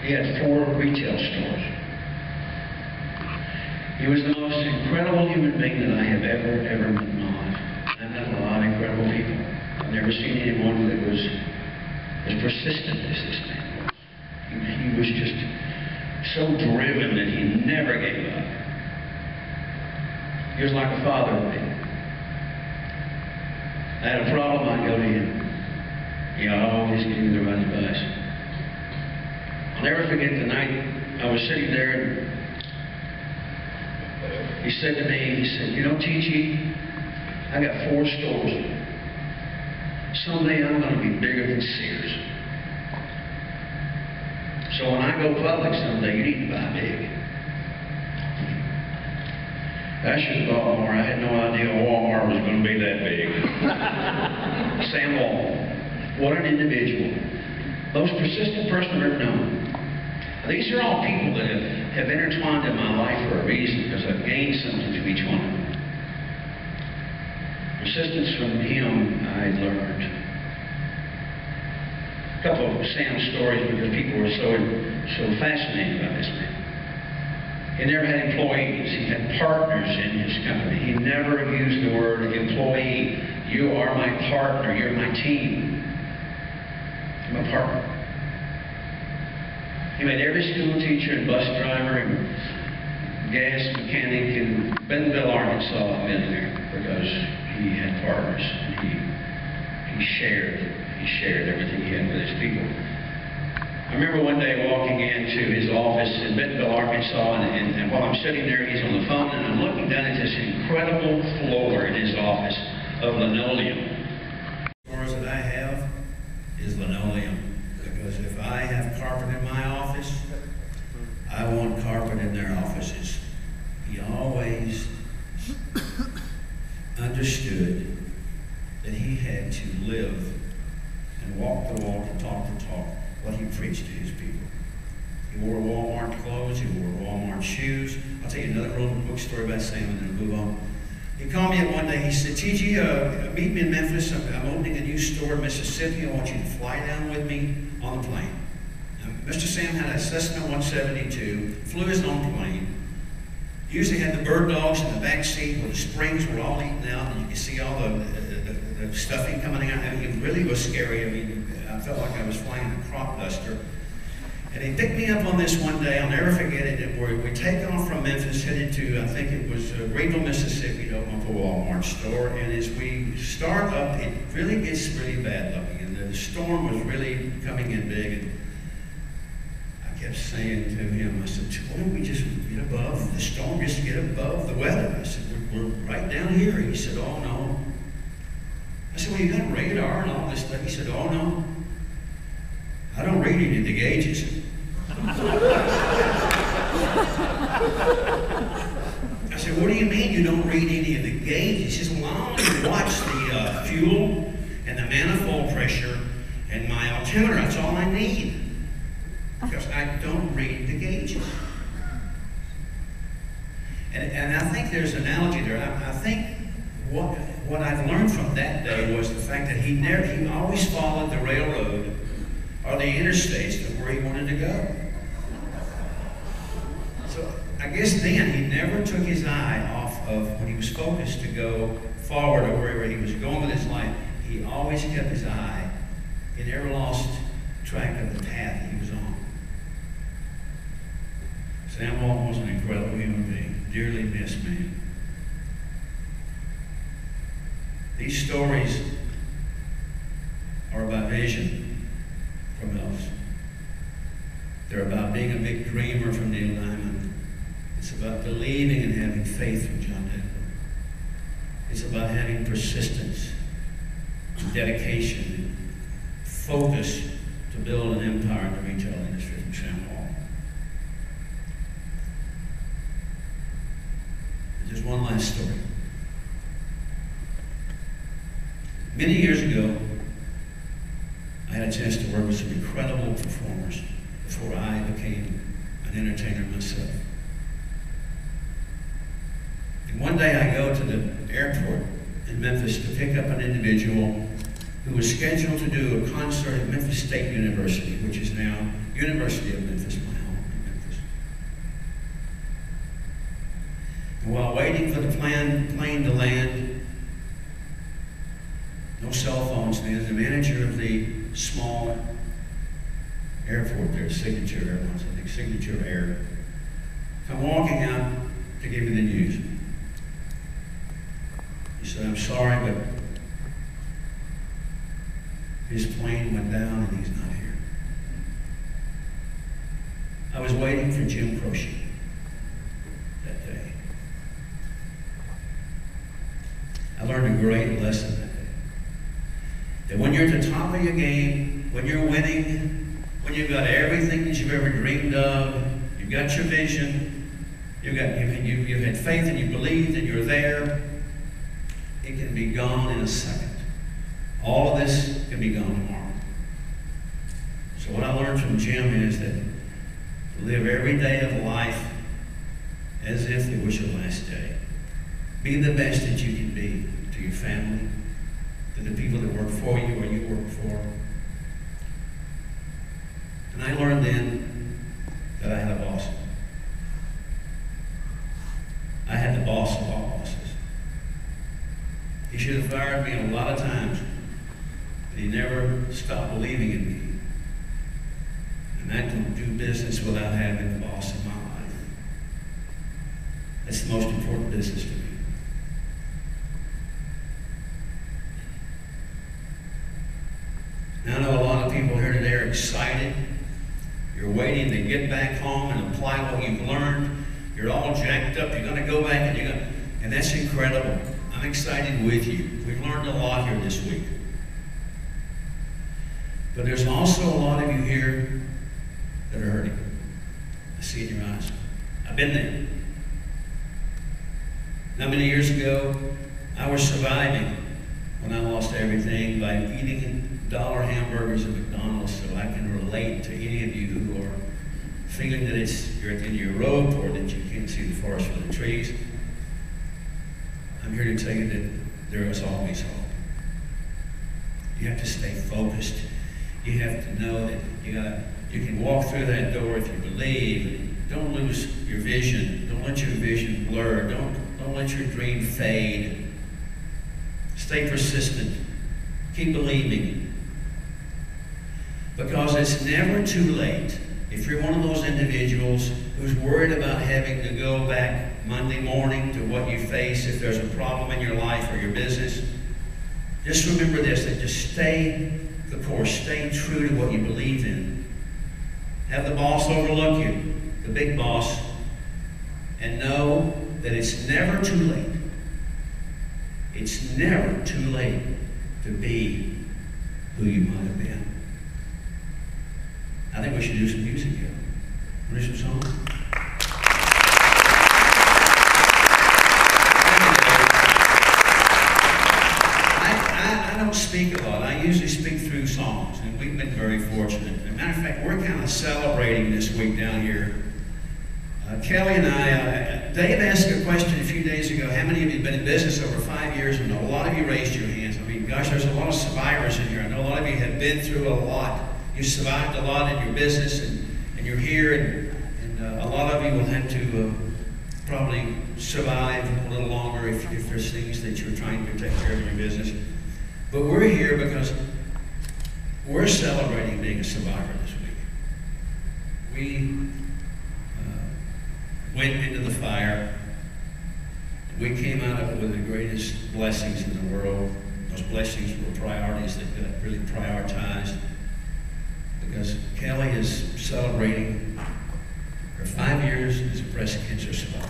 He had 4 retail stores. He was the most incredible human being that I have ever met in my life. I've met a lot of incredible people. I've never seen anyone that was as persistent as this man was. He was just so driven that he never gave up. He was like a father to me. I had a problem, I'd go to him. He always gave me the right advice. I'll never forget the night I was sitting there and he said to me, he said, you know, T.G., I got 4 stores. Someday I'm going to be bigger than Sears. So when I go public someday, you need to buy big. I should have bought more. I had no idea Walmart was going to be that big. Sam Walton, what an individual. Most persistent person I've ever known. These are all people that have intertwined in my life for a reason, because I've gained something from each one of them. Persistence from him I learned. A couple of Sam's stories, because people were so fascinated by this man. He never had employees. He had partners in his company. He never used the word employee. You are my partner. You're my team. I'm a partner. He made every school teacher and bus driver and gas mechanic in Bentonville, Arkansas a millionaire, because he had partners and he shared everything he had with his people. I remember one day walking into his office in Bentonville, Arkansas, and while I'm sitting there, he's on the phone, and I'm looking down at this incredible floor in his office of linoleum. The floors that I have is linoleum, because if I have carpet in my office, I want carpet in their offices. He always understood that he had to live and walk the walk and talk the talk what he preached to his people. He wore Walmart clothes, he wore Walmart shoes. I'll tell you another little quick story about Sam and then move on. He called me up one day, he said, T.G., meet me in Memphis. I'm opening a new store in Mississippi. I want you to fly down with me on the plane. Now, Mr. Sam had a Cessna 172, flew his own plane. He usually had the bird dogs in the back seat where the springs were all eaten out, and you could see all the stuffing coming out. I mean, it really was scary. I mean, I felt like I was flying a crop duster. And he picked me up on this one day. I'll never forget it. We take off from Memphis, headed to, I think it was Greenville, Mississippi, to open up a Walmart store. And as we start up, it really gets really bad looking. And the storm was really coming in big. And I kept saying to him, I said, why don't we just get above the storm, just get above the weather? I said, we're right down here. He said, oh, no. I said, well, you got radar and all this stuff. He said, oh, no. I don't read any of the gauges. I said, what do you mean you don't read any of the gauges? He says, well, I only watch the fuel and the manifold pressure and my altimeter. That's all I need. Because I don't read the gauges. And I think there's an analogy there. I think what I've learned from that day was the fact that he always followed the railroad or the interstates to where he wanted to go. So I guess then he never took his eye off of when he was focused to go forward or wherever he was going with his life. He always kept his eye. He never lost track of the path he was on. Sam Walton was an incredible human being, dearly missed man. These stories are about vision from us. They're about being a big dreamer from Neil Diamond. It's about believing and having faith from John Denver. It's about having persistence, dedication, and focus to build an empire in the retail industry from Sam Walton. Just one last story. Many years ago, I had a chance to work with some incredible performers before I became an entertainer myself. And one day I go to the airport in Memphis to pick up an individual who was scheduled to do a concert at Memphis State University, which is now University of Memphis, my home in Memphis. And while waiting for the plane to land, no cell phones then, the manager of the small airport there, Signature Airlines, I think, Signature Air, come walking out to give me the news. He said, I'm sorry, but his plane went down and he's not here. I was waiting for Jim Croce that day. I learned a great lesson that day. That when you're at the top of your game, when you're winning, when you've got everything that you've ever dreamed of, you've got your vision, you've had faith and you believed and you're there, it can be gone in a second. All of this can be gone tomorrow. So what I learned from Jim is that to live every day of life as if it was your last day. Be the best that you can be to your family, to the people that work for you or you work for. And I learned then that I had a boss. I had the boss of all bosses. He should have fired me a lot of times, but he never stopped believing in me. And I don't do business without having the boss in my life. That's the most important business to me. Now I know a lot of people here today are excited. You're waiting to get back home and apply what you've learned. You're all jacked up. You're going to go back and that's incredible. I'm excited with you. We've learned a lot here this week. But there's also a lot of you here that are hurting. I see it in your eyes. I've been there. Not many years ago, I was surviving when I lost everything by eating dollar hamburgers at McDonald's, so I can relate to any of you who are feeling that you're at the end of your rope or that you can't see the forest for the trees. I'm here to tell you that there is always hope. You have to stay focused. You have to know that you can walk through that door if you believe. Don't lose your vision. Don't let your vision blur. Don't let your dream fade. Stay persistent. Keep believing. Because it's never too late. If you're one of those individuals who's worried about having to go back Monday morning to what you face if there's a problem in your life or your business, just remember this, that just stay the course, stay true to what you believe in. Have the boss overlook you, the big boss, and know that it's never too late. It's never too late to be who you might have been. I think we should do some music here. Want to do some songs? I don't speak a lot. I usually speak through songs, and we've been very fortunate. As a matter of fact, we're kind of celebrating this week down here. Kelly and I, Dave asked a question a few days ago, how many of you have been in business over 5 years? And a lot of you raised your hands. I mean, gosh, there's a lot of survivors in here. I know a lot of you have been through a lot. You survived a lot in your business, and you're here, and a lot of you will have to probably survive a little longer if there's things that you're trying to take care of in your business. But we're here because we're celebrating being a survivor this week. We went into the fire. We came out of it with the greatest blessings in the world. Those blessings were priorities that got really prioritized. Because Kelly is celebrating her 5 years as a breast cancer survivor.